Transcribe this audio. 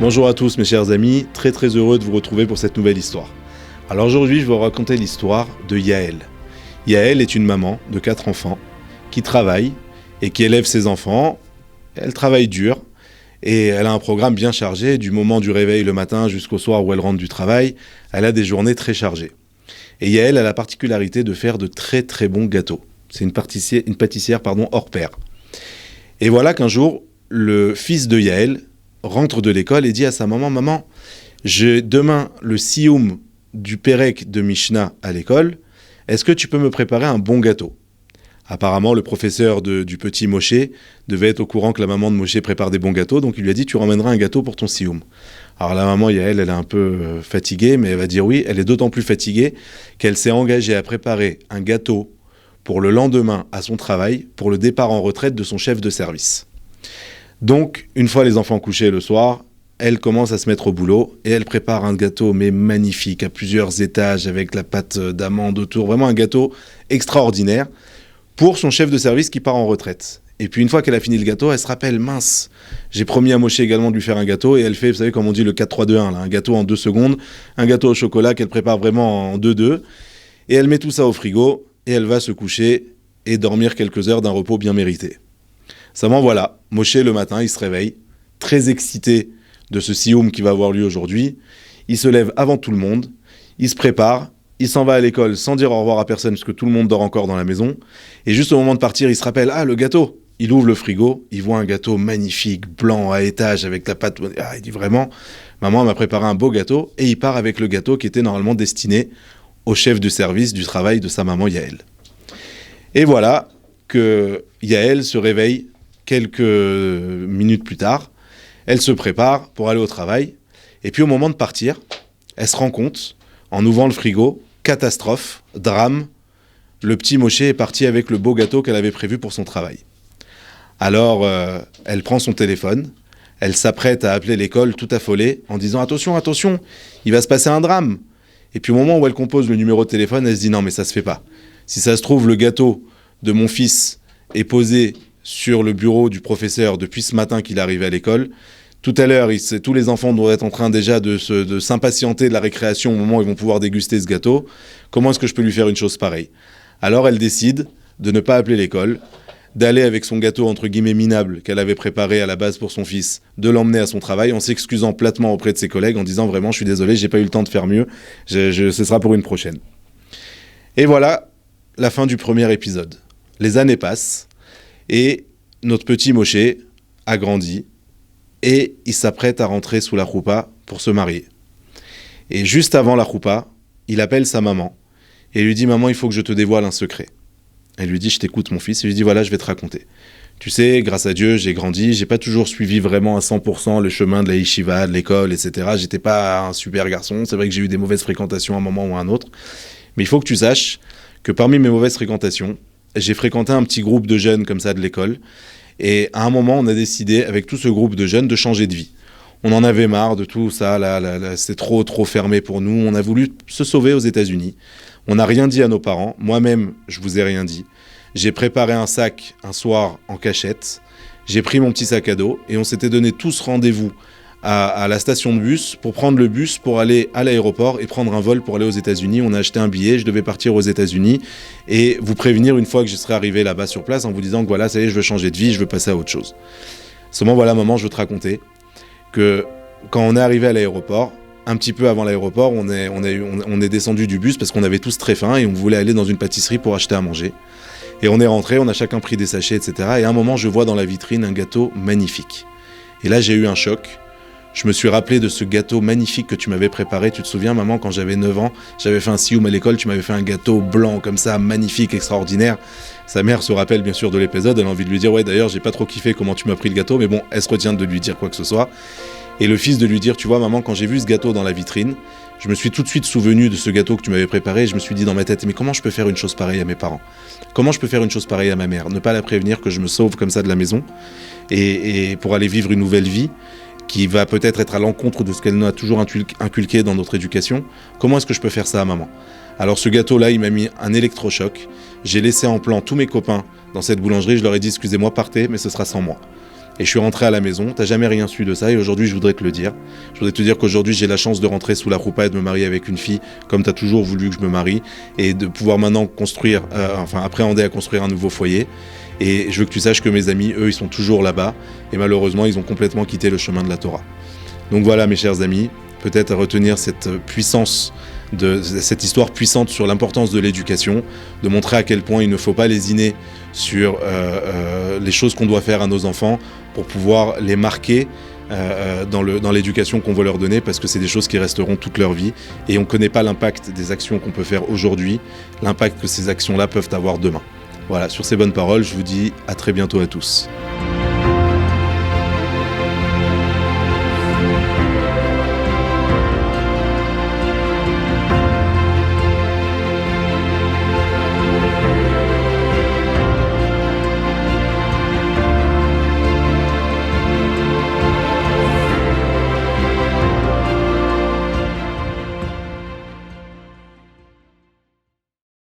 Bonjour à tous mes chers amis, très heureux de vous retrouver pour cette nouvelle histoire. Alors aujourd'hui je vais vous raconter l'histoire de Yael. Yael est une maman de 4 enfants qui travaille et qui élève ses enfants. Elle travaille dur et elle a un programme bien chargé, du moment du réveil le matin jusqu'au soir où elle rentre du travail, elle a des journées très chargées. Et Yael a la particularité de faire de très bons gâteaux. C'est une pâtissière hors pair. Et voilà qu'un jour, le fils de Yael rentre de l'école et dit à sa maman « Maman, j'ai demain le sioum du Pérec de Mishnah à l'école, est-ce que tu peux me préparer un bon gâteau ?» Apparemment, le professeur du petit Moshe devait être au courant que la maman de Moshe prépare des bons gâteaux, donc il lui a dit « Tu ramèneras un gâteau pour ton sioum ». Alors la maman Yael, elle est un peu fatiguée, mais elle va dire oui, elle est d'autant plus fatiguée qu'elle s'est engagée à préparer un gâteau pour le lendemain à son travail, pour le départ en retraite de son chef de service. Donc, une fois les enfants couchés le soir, elle commence à se mettre au boulot et elle prépare un gâteau mais magnifique, à plusieurs étages, avec la pâte d'amande autour, vraiment un gâteau extraordinaire pour son chef de service qui part en retraite. Et puis une fois qu'elle a fini le gâteau, elle se rappelle, mince, j'ai promis à Moshe également de lui faire un gâteau, et elle fait, vous savez comme on dit le 4-3-2-1, là, un gâteau en 2 secondes, un gâteau au chocolat qu'elle prépare vraiment en 2-2, et elle met tout ça au frigo, et elle va se coucher et dormir quelques heures d'un repos bien mérité. Seulement voilà, Moshe le matin, il se réveille, très excité de ce sioum qui va avoir lieu aujourd'hui. Il se lève avant tout le monde, il se prépare, il s'en va à l'école sans dire au revoir à personne parce que tout le monde dort encore dans la maison. Et juste au moment de partir, il se rappelle, le gâteau. Il ouvre le frigo, il voit un gâteau magnifique, blanc, à étage, avec la pâte. Il dit vraiment, maman m'a préparé un beau gâteau. Et il part avec le gâteau qui était normalement destiné au chef de service du travail de sa maman Yael. Et voilà que Yael se réveille quelques minutes plus tard, elle se prépare pour aller au travail, et puis au moment de partir, elle se rend compte, en ouvrant le frigo, catastrophe, drame, le petit Moshe est parti avec le beau gâteau qu'elle avait prévu pour son travail. Alors, elle prend son téléphone, elle s'apprête à appeler l'école tout affolée, en disant « Attention, il va se passer un drame !» Et puis au moment où elle compose le numéro de téléphone, elle se dit « Non, mais ça se fait pas. Si ça se trouve, le gâteau de mon fils est posé sur le bureau du professeur depuis ce matin qu'il est arrivé à l'école. Tout à l'heure, tous les enfants doivent être en train déjà de s'impatienter de la récréation au moment où ils vont pouvoir déguster ce gâteau. Comment est-ce que je peux lui faire une chose pareille ?» Alors elle décide de ne pas appeler l'école, d'aller avec son gâteau entre guillemets minable qu'elle avait préparé à la base pour son fils, de l'emmener à son travail en s'excusant platement auprès de ses collègues en disant vraiment « Je suis désolé, j'ai pas eu le temps de faire mieux, ce sera pour une prochaine. » Et voilà la fin du premier épisode. Les années passent. Et notre petit Moshe a grandi et il s'apprête à rentrer sous la choupa pour se marier. Et juste avant la choupa, il appelle sa maman et lui dit « Maman, il faut que je te dévoile un secret. » Elle lui dit « Je t'écoute mon fils. » Il lui dit « Voilà, je vais te raconter. Tu sais, grâce à Dieu, j'ai grandi, j'ai pas toujours suivi vraiment à 100% le chemin de la yeshiva, de l'école, etc. J'étais pas un super garçon. C'est vrai que j'ai eu des mauvaises fréquentations à un moment ou à un autre. Mais il faut que tu saches que parmi mes mauvaises fréquentations, j'ai fréquenté un petit groupe de jeunes comme ça de l'école, et à un moment, on a décidé, avec tout ce groupe de jeunes, de changer de vie. On en avait marre de tout ça, c'est trop fermé pour nous, on a voulu se sauver aux États-Unis. On n'a rien dit à nos parents, moi-même, je vous ai rien dit. J'ai préparé un sac un soir en cachette, j'ai pris mon petit sac à dos, et on s'était donné tous rendez-vous à la station de bus pour prendre le bus pour aller à l'aéroport et prendre un vol pour aller aux États-Unis. On a acheté un billet, je devais partir aux États-Unis et vous prévenir une fois que je serais arrivé là-bas sur place en vous disant que voilà, ça y est, je veux changer de vie, je veux passer à autre chose. Seulement voilà, maman, je veux te raconter que quand on est arrivé à l'aéroport, un petit peu avant l'aéroport, on est descendu du bus parce qu'on avait tous très faim et on voulait aller dans une pâtisserie pour acheter à manger. Et on est rentré, on a chacun pris des sachets, etc. Et à un moment, je vois dans la vitrine un gâteau magnifique. Et là, j'ai eu un choc. Je me suis rappelé de ce gâteau magnifique que tu m'avais préparé. Tu te souviens, maman, quand j'avais 9 ans, j'avais fait un sioum à l'école, tu m'avais fait un gâteau blanc comme ça, magnifique, extraordinaire. Sa mère se rappelle bien sûr de l'épisode, elle a envie de lui dire « Ouais, d'ailleurs, j'ai pas trop kiffé comment tu m'as pris le gâteau, mais bon, elle se retient de lui dire quoi que ce soit. » Et le fils de lui dire « Tu vois, maman, quand j'ai vu ce gâteau dans la vitrine, je me suis tout de suite souvenu de ce gâteau que tu m'avais préparé. Je me suis dit dans ma tête, mais comment je peux faire une chose pareille à mes parents ? Comment je peux faire une chose pareille à ma mère ? Ne pas la prévenir que je me sauve comme ça de la maison et pour aller vivre une nouvelle vie qui va peut-être être à l'encontre de ce qu'elle nous a toujours inculqué dans notre éducation. Comment est-ce que je peux faire ça à maman ? Alors ce gâteau-là, il m'a mis un électrochoc. J'ai laissé en plan tous mes copains dans cette boulangerie. Je leur ai dit, excusez-moi, partez, mais ce sera sans moi. et je suis rentré à la maison. T'as jamais rien su de ça et aujourd'hui je voudrais te le dire. Je voudrais te dire qu'aujourd'hui j'ai la chance de rentrer sous la roupa et de me marier avec une fille comme t'as toujours voulu que je me marie et de pouvoir maintenant appréhender à construire un nouveau foyer. Et je veux que tu saches que mes amis, eux, ils sont toujours là-bas et malheureusement ils ont complètement quitté le chemin de la Torah. Donc voilà mes chers amis, peut-être à retenir cette puissance, cette histoire puissante sur l'importance de l'éducation, de montrer à quel point il ne faut pas lésiner sur les choses qu'on doit faire à nos enfants pour pouvoir les marquer dans l'éducation qu'on veut leur donner, parce que c'est des choses qui resteront toute leur vie et on ne connaît pas l'impact des actions qu'on peut faire aujourd'hui, l'impact que ces actions-là peuvent avoir demain. Voilà, sur ces bonnes paroles, je vous dis à très bientôt à tous.